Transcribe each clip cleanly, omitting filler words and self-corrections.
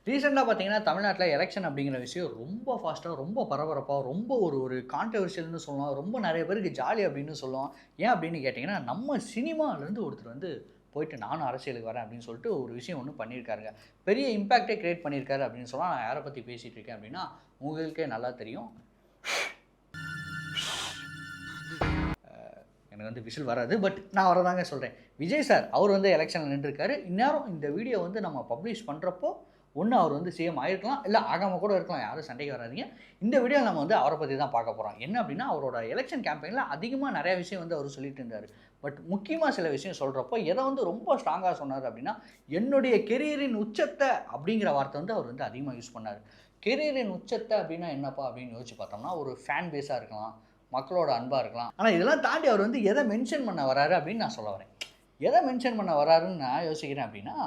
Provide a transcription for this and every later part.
ரீசெண்டா பார்த்தீங்கன்னா, தமிழ்நாட்ல எலக்ஷன் அப்படிங்கிற விஷயம் ரொம்ப ஃபாஸ்ட்டா, ரொம்ப பரபரப்பா, ரொம்ப ஒரு ஒரு கான்ட்ரோவர்ஷியல்னு சொல்லலாம். ரொம்ப நெறைய பேருக்கு ஜாலி அப்படின்னு சொல்லலாம். ஏன் அப்படின்னு கேட்டீங்கன்னா, நம்ம சினிமாலருந்து ஒருத்தர் வந்து போயிட்டு நானும் அரசியலுக்கு வரேன் அப்படின்னு சொல்லிட்டு ஒரு விஷயம் ஒண்ணு பண்ணியிருக்காருங்க. பெரிய இம்பாக்ட்டே கிரியேட் பண்ணியிருக்காரு அப்படின்னு சொல்லலாம். நான் யார பத்தி பேசிட்டு இருக்கேன் அப்படின்னா, உங்களுக்கே நல்லா தெரியும். எனக்கு வந்து விசில் வராது. பட் நான் வரதாங்க சொல்றேன். விஜய் சார் அவர் வந்து எலக்ஷன்ல நின்றுருக்காரு. இந்நேரம் இந்த வீடியோ வந்து நம்ம பப்ளிஷ் பண்றப்போ, ஒண்ணு அவர் வந்து சிஎம் ஆயிருக்கலாம். இல்ல ஆகாம கூட இருக்கலாம். யாரும் சண்டைக்கு வராதீங்க. இந்த வீடியோல நம்ம வந்து அவர பத்தி தான் பார்க்க போறோம். என்ன அப்டின்னா, அவரோட எலக்ஷன் கேம்பெயின்ல அதிகமா நெறைய விஷயம் வந்து அவரு சொல்லிட்டு இருந்தாரு. பட் முக்கியமா சில விஷயம் சொல்றப்போ, எத வந்து ரொம்ப ஸ்ட்ராங்கா சொன்னாரு அப்டின்னா, "என்னுடைய கெரியரின் உச்சத்த" அப்படிங்கிற வார்த்தை வந்து அவர் வந்து அதிகமா யூஸ் பண்ணாரு. கெரியரின் உச்சத்த அப்டின்னா என்னப்பா அப்படின்னு யோசிச்சு பார்த்தோம்னா, ஒரு ஃபேன் பேஸா இருக்கலாம். மக்களோட அன்பா இருக்கலாம். ஆனா இதெல்லாம் தாண்டி அவர் வந்து எத மென்ஷன் பண்ண வராரு அப்படின்னு நான் சொல்ல வரேன். எத மென்ஷன் பண்ண வராருன்னு நான் யோசிக்கிறேன் அப்படின்னா,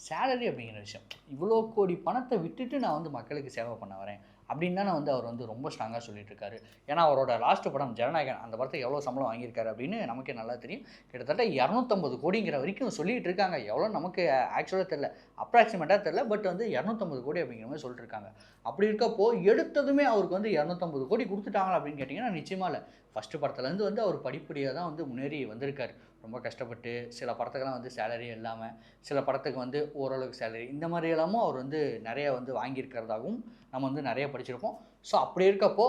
சேலரி அப்படிங்கிற விஷயம். இவ்வளோ கோடி பணத்த விட்டுட்டு நான் வந்து மக்களுக்கு சேவை பண்ண வரேன். அப்படின்னு தானே வந்து அவர் வந்து ரொம்ப ஸ்ட்ராங்கா சொல்லிட்டு இருக்காரு. ஏன்னா அவரோட லாஸ்ட் படம் ஜனநாயகன். அந்த படத்துக்கு எவ்வளோ சம்பளம் வாங்கியிருக்காரு அப்படின்னு நமக்கே நல்லா தெரியும். கிட்டத்தட்ட 250 கோடிங்கிற வரைக்கும் சொல்லிட்டு இருக்காங்க. எவ்வளோ நமக்கு ஆக்சுவலா தெரியல. அப்ராக்ஸிமேட்டா தெரியல. பட் வந்து 250 கோடி அப்படிங்கிற மாரி சொல்லிட்டு இருக்காங்க. அப்படி இருக்கப்போ எடுத்ததுமே அவருக்கு வந்து 250 கோடி குடுத்துட்டாங்களா அப்படின்னு கேட்டீங்கன்னா, நிச்சயமா இல்ல. ஃபர்ஸ்ட் படத்துலேருந்து வந்து அவர் படிப்படியா தான் வந்து முன்னேறி வந்திருக்காரு. ரொம்ப கஷ்டப்பட்டு சில படத்துக்கெல்லாம் வந்து சேலரியே இல்லாம, சில படத்துக்கு வந்து ஓரளவுக்கு சேலரி இந்த மாரி எல்லாமும் அவர் வந்து நெறைய வந்து வாங்கியிருக்கிறதாகவும் நம்ம வந்து நெறைய படிச்சிருப்போம். ஸோ அப்படி இருக்கப்போ,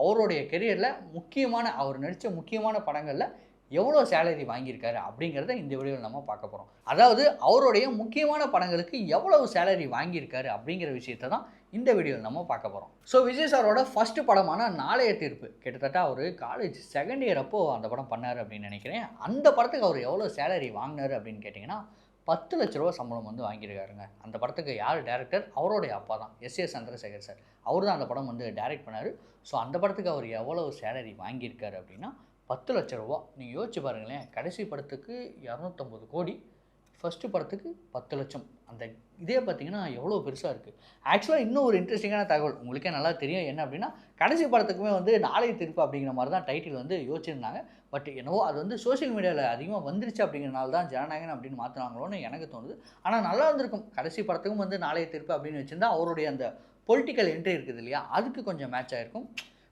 அவருடைய கெரியர்ல முக்கியமான அவர் நடிச்ச முக்கியமான படங்கள்ல எவ்வளோ சேலரி வாங்கியிருக்காரு அப்படிங்கிறத இந்த வீடியோல நம்ம பார்க்க போறோம். அதாவது அவருடைய முக்கியமான படங்களுக்கு எவ்வளவு சேலரி வாங்கியிருக்காரு அப்படிங்கிற விஷயத்த தான் இந்த வீடியோல நம்ம பார்க்க போறோம். ஸோ விஜய் சாரோட ஃபர்ஸ்ட் படமான நாளைய தீர்ப்பு கிட்டத்தட்ட அவரு காலேஜ் 2ண்ட் இயர் அப்போ அந்த படம் பண்ணாரு அப்படின்னு நெனைக்கிறேன். அந்த படத்துக்கு அவர் எவ்வளோ சேலரி வாங்குனாரு அப்படின்னு கேட்டீங்கன்னா, ரூ. 10,00,000 சம்பளம் வந்து வாங்கியிருக்காருங்க. அந்த படத்துக்கு யார் டைரக்டர்? அவருடைய அப்பா தான். எஸ். ஏ. சந்திரசேகர் சார். அவரு தான் அந்த படம் வந்து டைரக்ட் பண்ணாரு. ஸோ அந்த படத்துக்கு அவர் எவ்வளவு சேலரி வாங்கியிருக்காரு அப்படின்னா, ரூ. 10,00,000. நீங்க யோசிச்சு பாருங்களேன். கடைசி படத்துக்கு 250 கோடி. ஃபர்ஸ்ட் படத்துக்கு 10,00,000. அந்த இதே பார்த்தீங்கன்னா, எவ்வளோ பெருசா இருக்கு. ஆக்சுவலா இன்னும் ஒரு இன்ட்ரஸ்டிங்கான தகவல். உங்களுக்கே நல்லா தெரியும். என்ன அப்படின்னா, கடைசி படத்துக்குமே வந்து நாளைய தீர்ப்பு அப்படிங்கிற மாரி தான் டைட்டில் வந்து யோசிச்சிருந்தாங்க. பட் என்னவோ அது வந்து சோசியல் மீடியால அதிகமா வந்துருச்சு அப்படிங்கிறனால தான் ஜனநாயகன் அப்படின்னு மாத்துனாங்களோன்னு எனக்கு தோணுது. ஆனா நல்லா இருந்திருக்கும். கடைசி படத்துக்கும் வந்து நாளைய தீர்ப்பு அப்படின்னு வச்சிருந்தா, அவருடைய அந்த பொலிட்டிக்கல் என்ட்ரி இருக்குது இல்லையா? அதுக்கு கொஞ்சம் மேட்ச் ஆயிருக்கும்.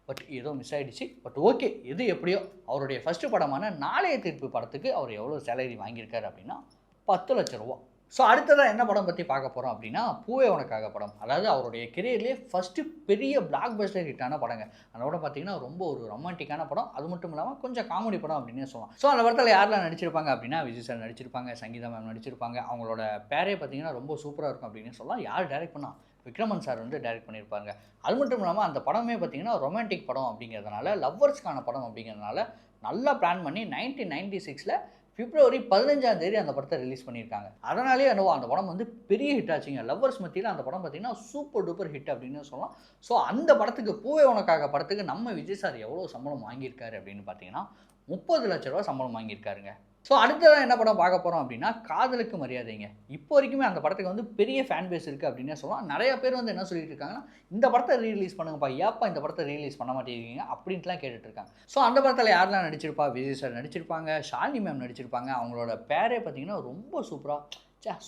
பட் ஏதோ மிஸ் ஆயிடுச்சு. But okay. எது எப்படியோ அவருடைய ஃபர்ஸ்ட் படமான நாளைய தீர்ப்பு படத்துக்கு அவர் எவ்வளோ சேலரி வாங்கியிருக்காரு அப்படின்னா, ரூ. 10,00,000. ஸோ அடுத்ததா என்ன படம் பத்தி பார்க்க போறோம் அப்படின்னா, பூவே உனக்காக படம். அதாவது அவருடைய கெரியர்லயே ஃபர்ஸ்ட் பெரிய பிளாக் பஸ்டர் ஹிட்டான படங்க. அந்த படம் பார்த்தீங்கன்னா, ரொம்ப ஒரு ரொமான்டிக்கான படம். அது மட்டும் இல்லாம கொஞ்சம் காமெடி படம் அப்படின்னே சொல்லலாம். ஸோ அந்த படத்துல யாரெல்லாம் நடிச்சிருப்பாங்க அப்படின்னா, விஜய் சார் நடிச்சிருப்பாங்க, சங்கீதா மேம் நடிச்சிருப்பாங்க. அவங்களோட பேரே பார்த்தீங்கன்னா, ரொம்ப சூப்பரா இருக்கும் அப்படின்னே சொல்லலாம். யார் டைரக்ட் பண்ணா? விக்ரமன் சார் வந்து டைரக்ட் பண்ணியிருப்பாங்க. அது மட்டும் இல்லாம அந்த படமே பார்த்தீங்கன்னா, ரொமான்டிக் படம் அப்படிங்கிறதுனால, லவ்வர்ஸ்க்கான படம் அப்படிங்கிறதுனால, நல்லா பிளான் பண்ணி 1996ல பிப்ரவரி 15ஆம் தேதி அந்த படத்த ரிலீஸ் பண்ணியிருக்காங்க. அதனாலேயே என்னவோ அந்த படம் வந்து பெரிய ஹிட் ஆச்சுங்க. லவ்வர்ஸ் மத்தியில அந்த படம் பார்த்தீங்கன்னா, சூப்பர் டூப்பர் ஹிட் அப்படின்னு சொல்லலாம். ஸோ அந்த படத்துக்கு பூவே உனக்காக படத்துக்கு நம்ம விஜய் சார் எவ்வளோ சம்பளம் வாங்கியிருக்காரு அப்படின்னு பார்த்தீங்கன்னா, ரூ. 30,00,000 சம்பளம் வாங்கியிருக்காருங்க. ஸோ அடுத்ததா என்ன படம் பார்க்க போறோம் அப்படின்னா, காதலுக்கு மரியாதைங்க. இப்போ வரைக்குமே அந்த படத்துக்கு வந்து பெரிய ஃபேன் பேஸ் இருக்கு அப்படின்னே சொல்லலாம். நெறைய பேர் வந்து என்ன சொல்லிட்டு இருக்காங்கன்னா, இந்த படத்த ரிலீஸ் பண்ணுங்கப்பா. ஏப்பா இந்த படத்த ரிலீஸ் பண்ண மாட்டேங்கிறீங்க? அப்படின்ட்டுலாம் கேட்டுட்டு இருக்காங்க. ஸோ அந்த படத்துல யாரெல்லாம் நடிச்சிருப்பா? விஜய் சார் நடிச்சிருப்பாங்க, ஷாலினி மேம் நடிச்சிருப்பாங்க. அவங்களோட பேரே பார்த்தீங்கன்னா, ரொம்ப சூப்பரா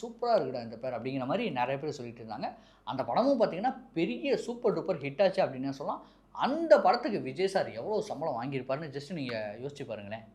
சூப்பரா இருக்குடா இந்த பேர் அப்படிங்கிற மாரி நெறைய பேர் சொல்லிட்டு இருந்தாங்க. அந்த படமும் பார்த்தீங்கன்னா, பெரிய சூப்பர் டூப்பர் ஹிட் ஆச்சு அப்படின்னே சொல்லலாம். அந்த படத்துக்கு விஜய் சார் எவ்வளோ சம்பளம் வாங்கியிருப்பாருன்னு ஜஸ்ட் நீங்க யோசிச்சு பாருங்களேன்.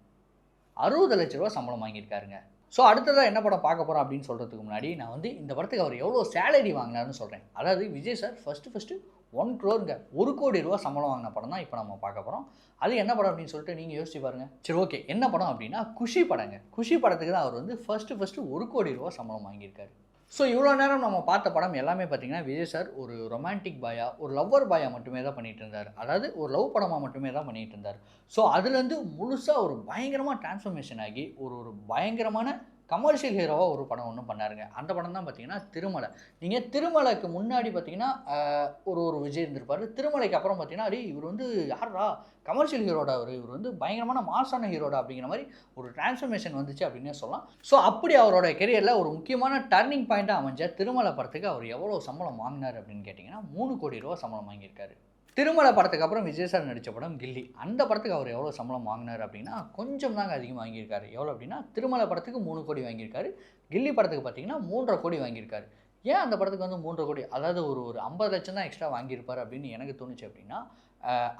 ரூ. 60,00,000 சம்பளம் வாங்கியிருக்காருங்க. ஸோ அடுத்ததா என்ன படம் பார்க்க போறோம் அப்படின்னு சொல்றதுக்கு முன்னாடி, நான் வந்து இந்த படத்துக்கு அவர் எவ்வளோ சேலரி வாங்கினாருன்னு சொல்றேன். அதாவது விஜய் சார் ஃபர்ஸ்ட்டு 1 க்ரோர்ங்க. ரூ. 1,00,00,000 சம்பளம் வாங்கின படம் தான் இப்ப நம்ம பார்க்க போறோம். அது என்ன படம் அப்படின்னு சொல்லிட்டு நீங்க யோசிச்சு பாருங்க. சரி ஓகே. என்ன படம் அப்படின்னா, குஷி படங்க. குஷி படத்துக்கு தான் அவர் வந்து ஃபர்ஸ்ட்டு ரூ. 1,00,00,000 சம்பளம் வாங்கியிருக்காரு. ஸோ இவ்வளோ நேரம் நம்ம பார்த்த படம் எல்லாமே பார்த்தீங்கன்னா, விஜய் சார் ஒரு ரொமான்டிக் பாயா, ஒரு லவ்வர் பாயா மட்டுமே தான் பண்ணிட்டு இருந்தாரு. அதாவது ஒரு லவ் படமா மட்டுமே தான் பண்ணிட்டு இருந்தாரு. ஸோ அதுலேருந்து முழுசா ஒரு பயங்கரமா டிரான்ஸ்ஃபர்மேஷன் ஆகி, ஒரு ஒரு பயங்கரமான கமர்ஷியல் ஹீரோவா ஒரு படம் ஒண்ணு பண்ணாருங்க. அந்த படம் தான் பார்த்தீங்கன்னா, திருமலை. நீங்க திருமலைக்கு முன்னாடி பார்த்தீங்கன்னா, ஒரு விஜய் இருந்திருப்பாரு. திருமலைக்கு அப்புறம் பார்த்தீங்கன்னா, "டேய் இவரு வந்து யார்றா? கமர்ஷியல் ஹீரோடா இவரு. இவரு வந்து பயங்கரமான மாஸான ஹீரோடா" அப்படிங்கிற மாரி ஒரு டிரான்ஸ்ஃபர்மேஷன் வந்துச்சு அப்படின்னே சொல்லலாம். ஸோ அப்படி அவரோட கெரியர்ல ஒரு முக்கியமான டர்னிங் பாயிண்ட்டா அமைஞ்ச திருமலை படத்துக்கு அவர் எவ்வளோ சம்பளம் வாங்குனாரு அப்படின்னு கேட்டீங்கன்னா, ரூ. 3,00,00,000 சம்பளம் வாங்கியிருக்காரு. திருமலை படத்துக்கு அப்புறம் விஜய் சார் நடிச்ச படம் கில்லி. அந்த படத்துக்கு அவர் எவ்வளோ சம்பளம் வாங்குனாரு அப்படின்னா, கொஞ்சம் தாங்க அதிகமா வாங்கியிருக்காரு. எவ்வளோ அப்படின்னா, திருமலை படத்துக்கு 3,00,00,000 வாங்கியிருக்காரு. கில்லி படத்துக்கு பார்த்தீங்கன்னா, 3,50,00,000 வாங்கியிருக்காரு. ஏன் அந்த படத்துக்கு வந்து 3.5 கோடி, அதாவது ஒரு ஒரு 50 லட்சம் தான் எக்ஸ்ட்ரா வாங்கியிருப்பார் அப்படின்னு எனக்கு தோணுச்சு அப்படின்னா,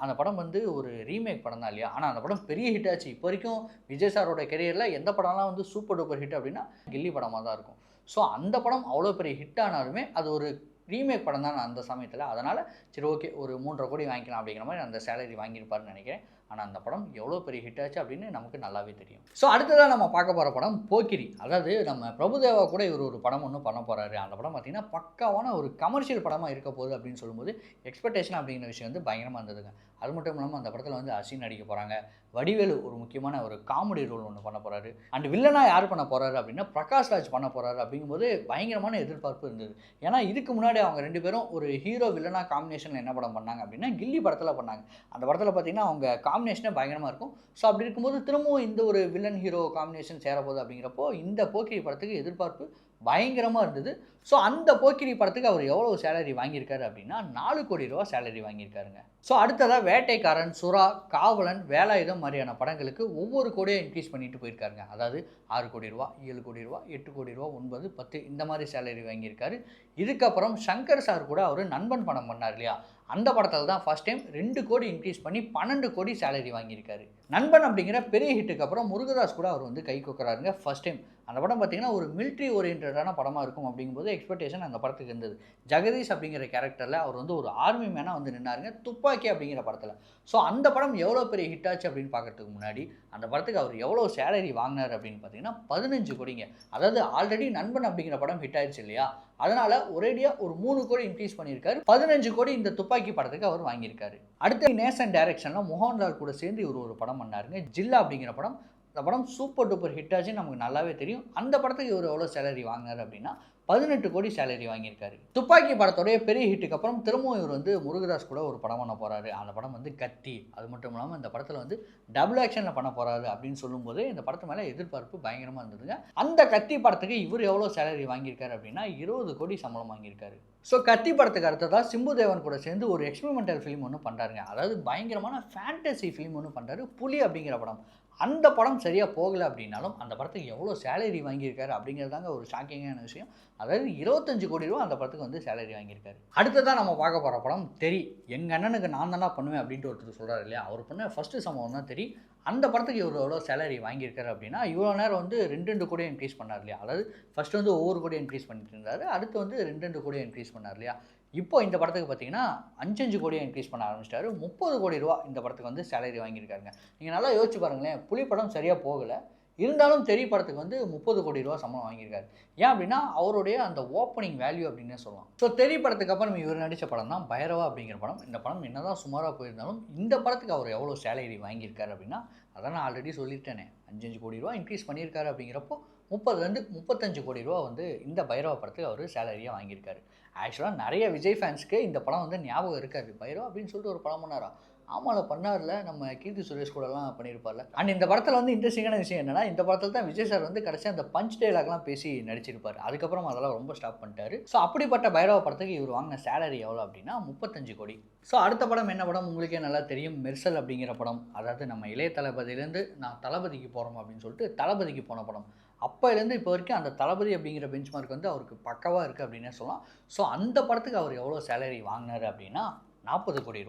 அந்த படம் வந்து ஒரு ரீமேக் படம் தான் இல்லையா? ஆனா அந்த படம் பெரிய ஹிட் ஆச்சு. இப்போ வரைக்கும் விஜய் சாரோட கெரியர்ல எந்த படம்லாம் வந்து சூப்பர் டூப்பர் ஹிட் அப்படின்னா, கில்லி படமா தான் இருக்கும். ஸோ அந்த படம் அவ்வளோ பெரிய ஹிட் ஆனாலுமே, அது ஒரு ரீமேக் படம் தான் அந்த சமயத்தில. அதனால சரி ஓகே ஒரு 3.5 கோடி வாங்கிக்கலாம் அப்படிங்கிற மாரி அந்த சேலரி வாங்கியிருப்பாருன்னு நெனைக்கிறேன். ஆனா அந்த படம் எவ்வளோ பெரிய ஹிட் ஆச்சு அப்படின்னு நமக்கு நல்லாவே தெரியும். ஸோ அடுத்ததா நம்ம பார்க்க போற படம் போக்கிரி. அதாவது நம்ம பிரபுதேவா கூட இவரு ஒரு படம் ஒண்ணு பண்ண போறாரு. அந்த படம் பார்த்தீங்கன்னா, பக்காவான ஒரு கமர்ஷியல் படமா இருக்க போகுது அப்படின்னு சொல்லும்போது, எக்ஸ்பெக்டேஷன் அப்படிங்கிற விஷயம் வந்து பயங்கரமா இருந்ததுங்க. அது மட்டும் இல்லாம அந்த படத்தில வந்து அசின் நடிக்க போறாங்க. வடிவேலு ஒரு முக்கியமான ஒரு காமெடி ரோல் ஒண்ணு பண்ண போறாரு. அண்ட் வில்லனா யார் பண்ண போறாரு அப்படின்னா, பிரகாஷ் ராஜ் பண்ண போறாரு அப்படிங்கும்போது பயங்கரமான எதிர்பார்ப்பு இருந்தது. ஏன்னா இதுக்கு முன்னாடி அவங்க 2 பேரும் ஒரு ஹீரோ வில்லனா காம்பினேஷன்ல என்ன படம் பண்ணாங்க அப்படின்னா, கில்லி படத்தில பண்ணாங்க. அந்த படத்தில பார்த்தீங்கன்னா, அவங்க காம்பினேஷனே பயங்கரமா இருக்கும். ஸோ அப்படி இருக்கும்போது திரும்பவும் இந்த ஒரு வில்லன் ஹீரோ காம்பினேஷன் சேரப்போகுது அப்படிங்கிறப்போ, இந்த போக்கிரி படத்துக்கு எதிர்பார்ப்பு பயங்கரமா இருந்தது. ஸோ அந்த போக்கிரி படத்துக்கு அவர் எவ்வளவு சேலரி வாங்கியிருக்காரு அப்படின்னா, ரூ. 4,00,00,000 சேலரி வாங்கியிருக்காருங்க. ஸோ அடுத்ததா வேட்டைக்காரன், சுறா, காவலன், வேலாயுதம் மாரியான படங்களுக்கு ஒவ்வொரு கோடியா இன்க்ரீஸ் பண்ணிட்டு போயிருக்காருங்க. அதாவது ரூ. 6,00,00,000, ரூ. 7,00,00,000, ரூ. 8,00,00,000, 9, 10 இந்த மாரி சேலரி வாங்கியிருக்காரு. இதுக்கப்புறம் சங்கர் சார் கூட அவரு நண்பன் படம் பண்ணார் இல்லையா? அந்த படத்துல தான் ஃபர்ஸ்ட் டைம் 2 கோடி இன்க்ரீஸ் பண்ணி 12 கோடி சேலரி வாங்கியிருக்காரு. நண்பன் அப்படிங்கிற பெரிய ஹிட்டுக்கு அப்புறம் முருகதாஸ் கூட அவர் வந்து கை கோக்குறாருங்க ஃபர்ஸ்ட் டைம். அந்த படம் பார்த்தீங்கன்னா, ஒரு மிலிட்டரி ஓரியன்டடான படமா இருக்கும் அப்படிங்கும்போது எக்ஸ்பெக்டேஷன் அந்த படத்துக்கு இருந்தது. ஜெகதீஷ் அப்படிங்கிற கேரக்டர்ல அவர் வந்து ஒரு ஆர்மி மேனா வந்து நின்னாருங்க, துப்பாக்கி அப்படிங்கிற படத்துல. ஸோ அந்த படம் எவ்வளோ பெரிய ஹிட் ஆச்சு அப்படின்னு பார்க்கறதுக்கு முன்னாடி, அந்த படத்துக்கு அவர் எவ்வளோ சேலரி வாங்கினாரு அப்படின்னு பார்த்தீங்கன்னா, 15 கோடிங்க. அதாவது ஆல்ரெடி நண்பன் அப்படிங்கிற படம் ஹிட் ஆயிருச்சு இல்லையா? அதனால ஒரேடியா ஒரு 3 கோடி இன்க்ரீஸ் பண்ணியிருக்காரு. 15 கோடி இந்த துப்பாக்கி படத்துக்கு அவர் வாங்கியிருக்காரு. அடுத்து நேசன் டைரக்ஷன்ல மோகன்லால் கூட சேர்ந்து இவரு ஒரு படம் பண்ணாருங்க. ஜில்லா அப்படிங்கிற படம். அந்த படம் சூப்பர் டூப்பர் ஹிட் ஆச்சுன்னு நமக்கு நல்லாவே தெரியும். அந்த படத்துக்கு இவரு எவ்வளோ சேலரி வாங்கினாரு அப்படின்னா, 18 கோடி சேலரி வாங்கியிருக்காரு. துப்பாக்கி படத்தோடைய பெரிய ஹிட்டுக்கு அப்புறம் திரும்பவும் இவர் வந்து முருகதாஸ் கூட ஒரு படம் பண்ண போறாரு. அந்த படம் வந்து கத்தி. அது மட்டும் இல்லாம இந்த படத்துல வந்து டபுள் ஆக்ஷன்ல பண்ண போறாரு அப்படின்னு சொல்லும்போது, இந்த படத்து மேல எதிர்பார்ப்பு பயங்கரமா இருந்ததுங்க. அந்த கத்தி படத்துக்கு இவர் எவ்வளோ சேலரி வாங்கியிருக்காரு அப்படின்னா, 20 கோடி சம்பளம் வாங்கியிருக்காரு. ஸோ கத்தி படத்துக்கு அடுத்ததா சிம்பு தேவன் கூட சேர்ந்து ஒரு எக்ஸ்பெரிமெண்டல் ஃபிலிம் ஒண்ணு பண்றாருங்க. அதாவது பயங்கரமான ஃபேண்டசி ஃபிலிம் ஒண்ணு பண்றாரு. புலி அப்படிங்கிற படம். அந்த படம் சரியா போகல அப்படின்னாலும், அந்த படத்துக்கு எவ்வளோ சேலரி வாங்கியிருக்காரு அப்படிங்கிறது தாங்க ஒரு ஷாக்கிங்கான விஷயம். அதாவது ரூ. 25 கோடி அந்த படத்துக்கு வந்து சேலரி வாங்கியிருக்காரு. அடுத்ததா நம்ம பார்க்க போற படம் தெறி. எங்க அண்ணனுக்கு நான் தான்டா பண்ணுவேன் அப்படின்ட்டு ஒருத்தர் சொல்றாரு இல்லையா? அவர் பண்ண ஃபர்ஸ்ட் சம்பவம் தான் தெறி. அந்த படத்துக்கு இவரு எவ்வளோ சேலரி வாங்கியிருக்காரு அப்படின்னா, இவ்வளோ நேரம் வந்து 2, 2 கோடியா இன்க்ரீஸ் பண்ணார் இல்லையா? அதாவது ஃபர்ஸ்ட் வந்து ஒவ்வொரு கோடியா இன்க்ரீஸ் பண்ணிட்டு இருந்தாரு. அடுத்து வந்து 2, 2 கோடியா இன்க்ரீஸ் பண்ணார் இல்லையா? இப்போ இந்த படத்துக்கு பார்த்தீங்கன்னா, 5, 5 கோடியா இன்க்ரீஸ் பண்ண ஆரம்பிச்சிட்டாரு. ரூ. 30 கோடி இந்த படத்துக்கு வந்து சேலரி வாங்கியிருக்காருங்க. நீங்க நல்லா யோசிச்சு பாருங்களேன். புலி படம் சரியா போகல. இருந்தாலும் தெறி படத்துக்கு வந்து ரூ. 30 கோடி சம்பளம் வாங்கியிருக்காரு. ஏன் அப்படின்னா, அவருடைய அந்த ஓப்பனிங் வேல்யூ அப்படின்னே சொல்லலாம். ஸோ தெறி படத்துக்கு அப்புறம் இவர் நடிச்ச படம் தான் பைரவா அப்படிங்கிற படம். இந்த படம் என்னதான் சுமாரா போயிருந்தாலும், இந்த படத்துக்கு அவர் எவ்வளோ சேலரி வாங்கியிருக்காரு அப்படின்னா, அதான் நான் ஆல்ரெடி சொல்லிட்டேனே. ரூ. 5, 5 கோடி இன்க்ரீஸ் பண்ணியிருக்காரு அப்படிங்கிறப்போ, 30லேருந்து 35 கோடி வந்து இந்த பைரவா படத்துக்கு அவர் சேலரியா வாங்கியிருக்காரு. ஆக்சுவலா நெறைய விஜய் ஃபேன்ஸ்க்கு இந்த படம் வந்து ஞாபகம் இருக்காது. பைரவா அப்படின்னு சொல்லிட்டு ஒரு படம் பண்ணாரா? ஆமால பண்ணார்ல. நம்ம கீர்த்தி சுரேஷ் கூடலாம் பண்ணியிருப்பார்ல. அண்ட் இந்த படத்துல வந்து இன்ட்ரஸ்டிங்கான விஷயம் என்னன்னா, இந்த படத்துல தான் விஜய் சார் வந்து கடைசியா அந்த பஞ்ச் டயலாக்லாம் பேசி நடிச்சிருப்பாரு. அதுக்கப்புறம் அதெல்லாம் ரொம்ப ஸ்டாப் பண்ணிட்டாரு. ஸோ அப்படிப்பட்ட பைரவா படத்துக்கு இவர் வாங்கின சேலரி எவ்வளோ அப்படின்னா 35 கோடி. ஸோ அடுத்த படம் என்ன படம் உங்களுக்கே நல்லா தெரியும். மெர்சல் அப்படிங்கிற படம். அதாவது நம்ம இளைய தளபதியிலேருந்து நான் தளபதிக்கு போறோம் அப்படின்னு சொல்லிட்டு தளபதிக்கு போன படம். அப்போலேருந்து இப்போ வரைக்கும் அந்த தளபதி அப்படிங்கிற பெஞ்ச்மார்க் வந்து அவருக்கு பக்காவா இருக்கு அப்படின்னே சொல்லலாம். ஸோ அந்த படத்துக்கு அவர் எவ்வளோ சேலரி வாங்கினாரு அப்படின்னா ரூ. 40 கோடி.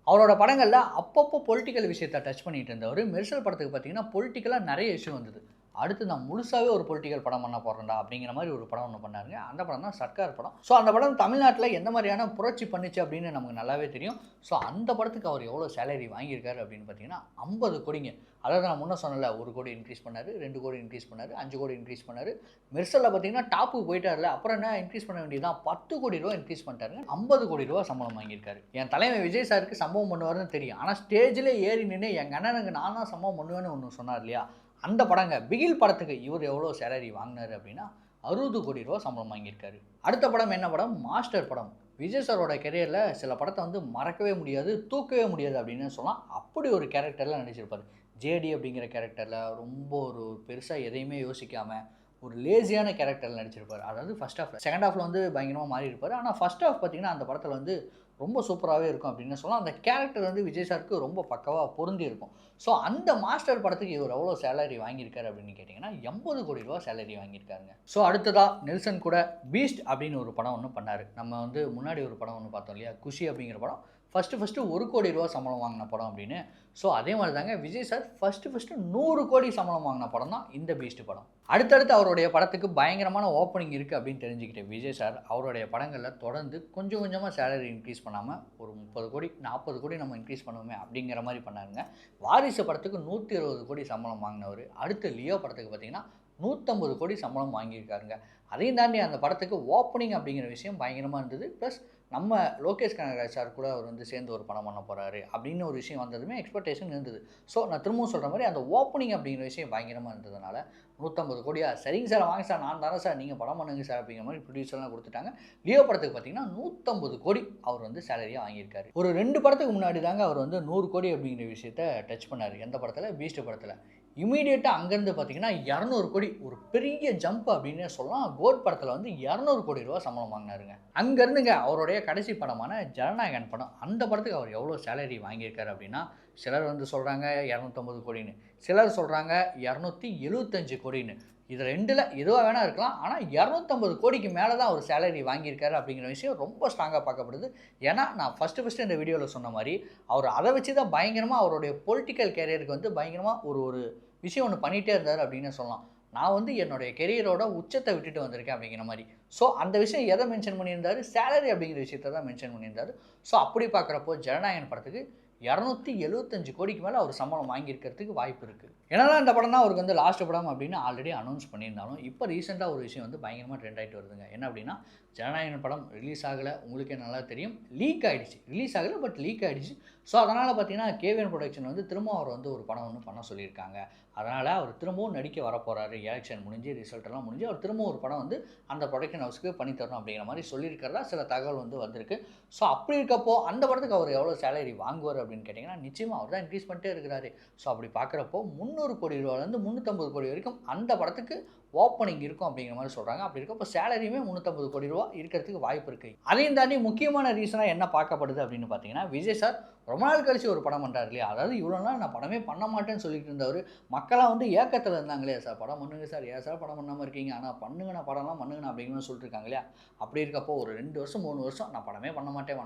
அவரோட படங்கள்ல அப்பப்போ பொலிட்டிக்கல் விஷயத்த டச் பண்ணிட்டு இருந்தவர். மெர்சல் படத்துக்கு பார்த்தீங்கன்னா, பொலிட்டிக்கலா நிறைய இஷ்யூ வந்தது. அடுத்து நான் முழுசாவே ஒரு பொலிட்டிக்கல் படம் பண்ண போறேன்டா அப்படிங்கிற மாதிரி ஒரு படம் ஒண்ணு பண்ணாருங்க. அந்த படம் தான் சர்க்கார் படம். ஸோ அந்த படம் தமிழ்நாட்டுல எந்த மாதிரியான புரட்சி பண்ணுச்சு அப்படின்னு நமக்கு நல்லாவே தெரியும். ஸோ அந்த படத்துக்கு அவர் எவ்வளோ சேலரி வாங்கியிருக்காரு அப்படின்னு பார்த்தீங்கன்னா, 50 கோடிங்க. அதாவது நான் முன்ன சொன்னேன்ல 1 கோடி இன்க்ரீஸ் பண்ணாரு, 2 கோடி இன்க்ரீஸ் பண்ணாரு, 5 கோடி இன்க்ரீஸ் பண்ணாரு. மெர்சல்ல பார்த்தீங்கன்னா டாப்புக்கு போயிட்டார்ல. அப்புறம் என்ன இன்க்ரீஸ் பண்ண வேண்டியதுதான். 10 கோடி இன்க்ரீஸ் பண்ணிட்டாருங்க. 50 கோடி சம்பளம் வாங்கியிருக்காரு. என் தலைவன் விஜய் சாருக்கு சம்பவம் பண்ணுவாருன்னு தெரியும். ஆனா ஸ்டேஜ்ல ஏறி நின்னு எங்க அண்ணனுக்கு நான் தான் சம்பவம் பண்ணுவேன்னு ஒண்ணு சொன்னார் இல்லையா? அந்த படங்க பிகில் படத்துக்கு இவர் எவ்வளோ சேலரி வாங்கினாரு அப்படின்னா 60 கோடி சம்பளம் வாங்கியிருக்காரு. அடுத்த படம் என்ன படம்? மாஸ்டர் படம். விஜய் சாரோட கெரியர்ல சில படத்தை வந்து மறக்கவே முடியாது, தூக்கவே முடியாது அப்படின்னு சொல்லலாம். அப்படி ஒரு கேரக்டர்ல நடிச்சிருப்பாரு. ஜேடி அப்படிங்கிற கேரக்டர்ல ரொம்ப ஒரு பெருசா எதையுமே யோசிக்காம ஒரு லேசியான கேரக்டர்ல நடிச்சிருப்பாரு. அதாவது ஃபர்ஸ்ட் ஹாஃப்ல. செகண்ட் ஹாஃப்ல வந்து பயங்கரமா மாறி இருப்பாரு. ஆனா ஃபர்ஸ்ட் ஹாஃப் பார்த்தீங்கன்னா அந்த படத்துல வந்து ரொம்ப சூப்பராகவே இருக்கும் அப்படின்னு சொல்லலாம். அந்த கேரக்டர் வந்து விஜய் சாருக்கு ரொம்ப பக்காவாக பொருந்தி இருக்கும். ஸோ அந்த மாஸ்டர் படத்துக்கு இவர் எவ்வளோ சேலரி வாங்கியிருக்காரு அப்படின்னு கேட்டிங்கன்னா, ரூ. 80,00,00,000 சேலரி வாங்கியிருக்காருங்க. ஸோ அடுத்ததா நெல்சன் கூட பீஸ்ட் அப்படின்னு ஒரு படம் ஒண்ணு பண்ணாரு. நம்ம வந்து முன்னாடி ஒரு படம் ஒண்ணு பார்த்தோம் இல்லையா? குஷி அப்படிங்கிற படம். ஃபர்ஸ்ட்டு ரூ. 1,00,00,000 சம்பளம் வாங்கின படம் அப்படின்னு. ஸோ அதே மாதிரி தாங்க விஜய் சார் ஃபர்ஸ்ட்டு 100,00,00,000 சம்பளம் வாங்கின படம் தான் இந்த பீஸ்ட் படம். அடுத்தடுத்து அவருடைய படத்துக்கு பயங்கரமான ஓப்பனிங் இருக்குது அப்படின்னு தெரிஞ்சுக்கிட்ட விஜய் சார் அவருடைய படங்களில் தொடர்ந்து கொஞ்சம் கொஞ்சமாக சேலரி இன்க்ரீஸ் பண்ணாமல் ஒரு 30,00,00,000 40,00,00,000 நம்ம இன்க்ரீஸ் பண்ணுவோமே அப்படிங்கிற மாதிரி பண்ணாருங்க. வாரிசு படத்துக்கு 120,00,00,000 சம்பளம் வாங்கினவர் அடுத்து லியோ படத்துக்கு பார்த்தீங்கன்னா 150,00,00,000 சம்பளம் வாங்கியிருக்காருங்க. அதையும் தாண்டி அந்த படத்துக்கு ஓப்பனிங் அப்படிங்கிற விஷயம் பயங்கரமாக இருந்தது. ப்ளஸ் நம்ம லோகேஷ் கனகராஜ் சார் கூட அவர் வந்து சேர்ந்து ஒரு படம் பண்ண போகிறாரு அப்படின்னு ஒரு விஷயம் வந்ததுமே எக்ஸ்பெக்டேஷன் இருந்தது. ஸோ நான் திரும்பவும் சொல்கிற மாதிரி அந்த ஓப்பனிங் அப்படிங்கிற விஷயம் பயங்கரமாக இருந்ததுனால 150,00,00,000 சரிங்க சார் வாங்க சார் நான் தரேன் சார் நீங்கள் படம் பண்ணுங்க சார் அப்படிங்கிற மாதிரி ப்ரொடியூசர்லாம் கொடுத்துட்டாங்க. லியோ படத்துக்கு பார்த்தீங்கன்னா 150,00,00,000 அவர் வந்து சேலரியாக வாங்கியிருக்காரு. ஒரு 2 படத்துக்கு முன்னாடி தாங்க அவர் வந்து 100,00,00,000 அப்படிங்கிற விஷயத்தை டச் பண்ணார். எந்த படத்தில்? பீஸ்ட் படத்தில். இமீடியட்டாக அங்கேருந்து பார்த்தீங்கன்னா 200,00,00,000 ஒரு பெரிய ஜம்ப் அப்படின்னே சொல்லலாம். கோட் படத்தில் வந்து 200,00,00,000 சம்பளம் வாங்கினாருங்க. அங்கேருந்துங்க அவருடைய கடைசி படமான ஜனநாயகன் படம் அந்த படத்துக்கு அவர் எவ்வளோ சேலரி வாங்கியிருக்காரு அப்படின்னா சிலர் வந்து சொல்கிறாங்க 250,00,00,000ன்னு, சிலர் சொல்கிறாங்க 275,00,00,000ன்னு. இது 2ல் எதுவாக வேணா இருக்கலாம். ஆனால் 250,00,00,000க்கு மேலே தான் அவர் சேலரி வாங்கியிருக்காரு அப்படிங்கிற விஷயம் ரொம்ப ஸ்ட்ராங்காக பார்க்கப்படுது. ஏன்னா நான் ஃபஸ்ட்டு இந்த வீடியோவில் சொன்ன மாதிரி அவர் அதை வச்சு தான் பயங்கரமாக அவருடைய பொலிட்டிக்கல் கேரியருக்கு வந்து பயங்கரமாக ஒரு விஷயம் ஒன்று பண்ணிகிட்டே இருந்தார் அப்படின்னு சொல்லலாம். நான் வந்து என்னுடைய கெரியரோட உச்சத்தை விட்டுட்டு வந்திருக்கேன் அப்படிங்கிற மாதிரி. ஸோ அந்த விஷயம் எதை மென்ஷன் பண்ணியிருந்தாரு? சேலரி அப்படிங்கிற விஷயத்தை தான் மென்ஷன் பண்ணியிருந்தாரு. ஸோ அப்படி பார்க்குறப்போ ஜனநாயகன் படத்துக்கு 275,00,00,000க்கு மேலே அவர் சம்பளம் வாங்கியிருக்கிறதுக்கு வாய்ப்பு இருக்குது. என்னதான் இந்த படம் தான் அவருக்கு வந்து லாஸ்ட் படம் அப்படின்னு ஆல்ரெடி அனௌன்ஸ் பண்ணியிருந்தாலும் இப்போ ரீசெண்டாக ஒரு விஷயம் வந்து பயங்கரமாக ட்ரெண்ட் ஆகிட்டு வருதுங்க. என்ன அப்படின்னா ஜனநாயகன் படம் ரிலீஸ் ஆகலை, உங்களுக்கே நல்லா தெரியும். லீக் ஆகிடுச்சு. ரிலீஸ் ஆகலை பட் லீக் ஆகிடுச்சு. ஸோ அதனால் பார்த்தீங்கன்னா கேவிஎன் ப்ரொடக்ஷன் வந்து திரும்ப அவர் வந்து ஒரு படம் ஒன்று பண்ண சொல்லியிருக்காங்க. அதனால் அவர் திரும்பவும் நடிக்க வரப்போகிறாரு. எலெக்ஷன் முடிஞ்சு ரிசல்ட் எல்லாம் முடிஞ்சு அவர் திரும்பவும் ஒரு படம் வந்து அந்த ப்ரொடக்ஷன் ஹவுஸ்க்கு பண்ணி தரணும் அப்படிங்கிற மாதிரி சொல்லியிருக்கிறதா சில தகவல் வந்து வந்திருக்கு. ஸோ அப்படி இருக்கப்போ அந்த படத்துக்கு அவர் எவ்வளோ சேலரி வாங்குவார் அப்படின்னு கேட்டிங்கன்னா நிச்சயமாக அவர் தான் இன்க்ரீஸ் பண்ணிட்டே இருக்கிறாரு. ஸோ அப்படி பார்க்குறப்போ 300,00,00,000 ரூபாயிலேருந்து 350,00,00,000 வரைக்கும் அந்த படத்துக்கு ஓப்பனிங் இருக்கும் அப்படிங்கிற மாதிரி சொல்கிறாங்க. அப்படி இருக்கப்போ சேலரியுமே 350,00,00,000 ரூபா இருக்கிறதுக்கு வாய்ப்பு இருக்குது. அதையும் தாண்டி முக்கியமான ரீசனாக என்ன பார்க்கப்படுது அப்படின்னு பார்த்தீங்கன்னா விஜய் சார் ரொம்ப நாள் கழிச்சு ஒரு படம் பண்ணுறாரு இல்லையா? அதாவது இவ்வளோ நாள் நான் படமே பண்ண மாட்டேன்னு சொல்லிட்டு இருந்தவர் மக்களாக வந்து ஏக்கத்தில் இருந்தாங்களே, சார் படம் பண்ணுங்க சார், ஏன் சார் படம் பண்ணாமல் இருக்கீங்க, ஆனால் பண்ணுங்க நான் படம்லாம் பண்ணுங்கண்ணா அப்படிங்கிற சொல்லிட்டு இருக்காங்க இல்லையா? அப்படி இருக்கப்போ ஒரு 2 வருஷம் 3 வருஷம் நான் படமே பண்ண மாட்டேன்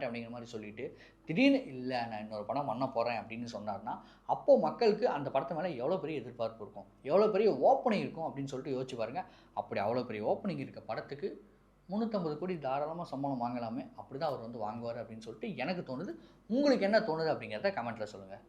அப்படிங்கிற மாதிரி சொல்லிட்டு திடீர்னு இல்லை நான் இன்னொரு படம் பண்ண போகிறேன் அப்படின்னு சொன்னார்னா அப்போது மக்களுக்கு அந்த படத்து மேலே எவ்வளோ பெரிய எதிர்பார்ப்பு இருக்கும், எவ்வளோ பெரிய ஓப்பனிங் இருக்கும் அப்படின்னு சொல்லிட்டு யோசிச்சு பாருங்கள். அப்படி அவ்வளோ பெரிய ஓப்பனிங் இருக்க படத்துக்கு 350,00,00,000 தாராளமாக சம்பளம் வாங்கலாமே. அப்படி தான் அவர் வந்து வாங்குவார் அப்படின்னு சொல்லிட்டு எனக்கு தோணுது. உங்களுக்கு என்ன தோணுது அப்படிங்கிறத கமெண்ட்டில் சொல்லுங்கள்.